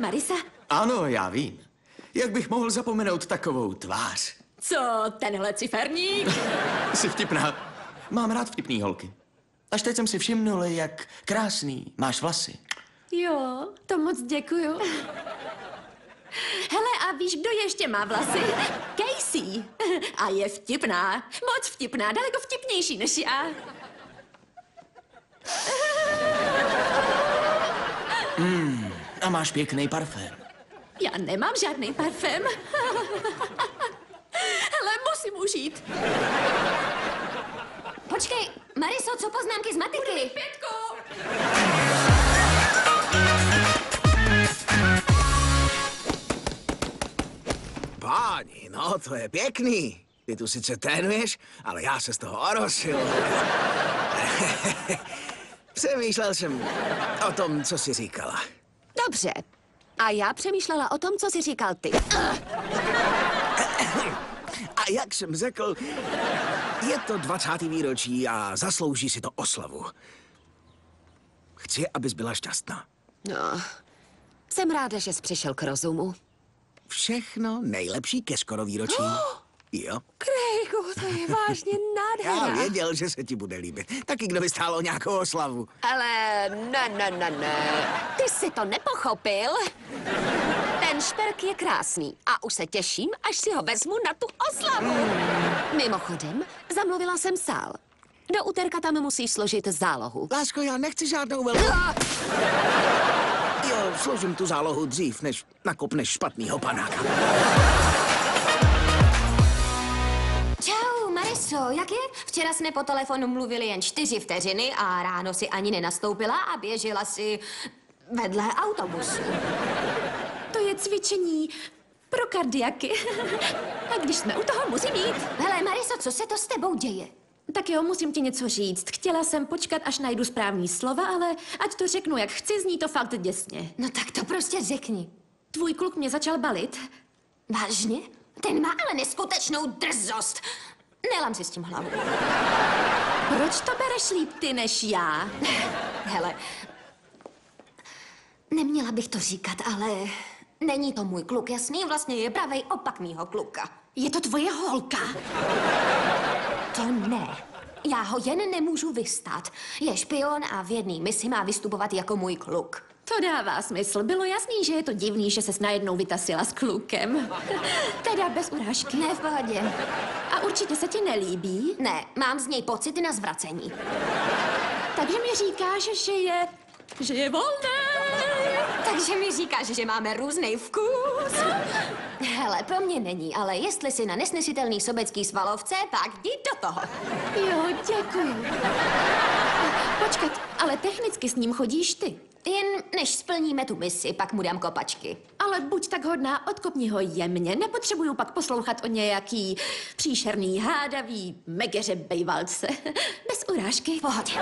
Marisa? Ano, já vím. Jak bych mohl zapomenout takovou tvář? Co, tenhle ciferník? Jsi vtipná. Mám rád vtipný holky. Až teď jsem si všimnul, jak krásný máš vlasy. Jo, to moc děkuju. Hele, a víš, kdo ještě má vlasy? Casey. A je vtipná. Moc vtipná, daleko vtipnější než já. A máš pěkný parfém. Já nemám žádný parfém. Hele, musím užít. Počkej, Mariso, co poznámky z matiky? Pětku! Páni, no to je pěkný. Ty tu sice trénuješ, ale já se z toho orosil. Přemýšlel jsem o tom, co jsi říkala. Dobře. A já přemýšlela o tom, co jsi říkal ty. A jak jsem řekl, je to 20. výročí a zaslouží si to oslavu. Chci, abys byla šťastná. No, jsem ráda, že jsi přišel k rozumu. Všechno nejlepší ke skoro výročí. Jo. Craigu, to je vážně Já nádhera. věděl, že se ti bude líbit. Taky kdo by stál o nějakou oslavu. Ale ne. Ty jsi to nepochopil. Ten šperk je krásný a už se těším, až si ho vezmu na tu oslavu. Mimochodem, zamluvila jsem sál. Do úterka tam musíš složit zálohu. Lásko, já nechci žádnou velkou... Jo, složím tu zálohu dřív, než nakopneš špatnýho panáka. Čau, Mariso, jak je? Včera jsme po telefonu mluvili jen 4 vteřiny a ráno si ani nenastoupila a běžela si vedle autobusu. To je cvičení pro kardiaky. A když jsme u toho, musím jít. Hele, Mariso, co se to s tebou děje? Tak jo, musím ti něco říct. Chtěla jsem počkat, až najdu správný slova, ale ať to řeknu, jak chci, zní to fakt děsně. No tak to prostě řekni. Tvůj kluk mě začal balit. Vážně? Ten má ale neskutečnou drzost. Nelam si s tím hlavu. Proč to bereš líp ty než já? Hele, neměla bych to říkat, ale není to můj kluk, jasný? Vlastně je pravej opak mýho kluka. Je to tvoje holka. To ne. Já ho jen nemůžu vystát. Je špion a v jedné misi má vystupovat jako můj kluk. To dává smysl. Bylo jasný, že je to divný, že ses najednou vytasila s klukem. Teda bez urážky. Ne, v pohodě. A určitě se ti nelíbí? Ne, mám z něj pocity na zvracení. Takže mi říkáš, že je volný. Takže mi říkáš, že máme různý vkus. Hele, pro mě není, ale jestli jsi na nesnesitelný sobecký svalovce, pak jdi do toho. Jo, děkuju. Počkat, ale technicky s ním chodíš ty. Jen než splníme tu misi, pak mu dám kopačky. Ale buď tak hodná, odkopni ho jemně. Nepotřebuju pak poslouchat o nějaký příšerný, hádavý megeře bejvalce. Bez urážky. Pohodě.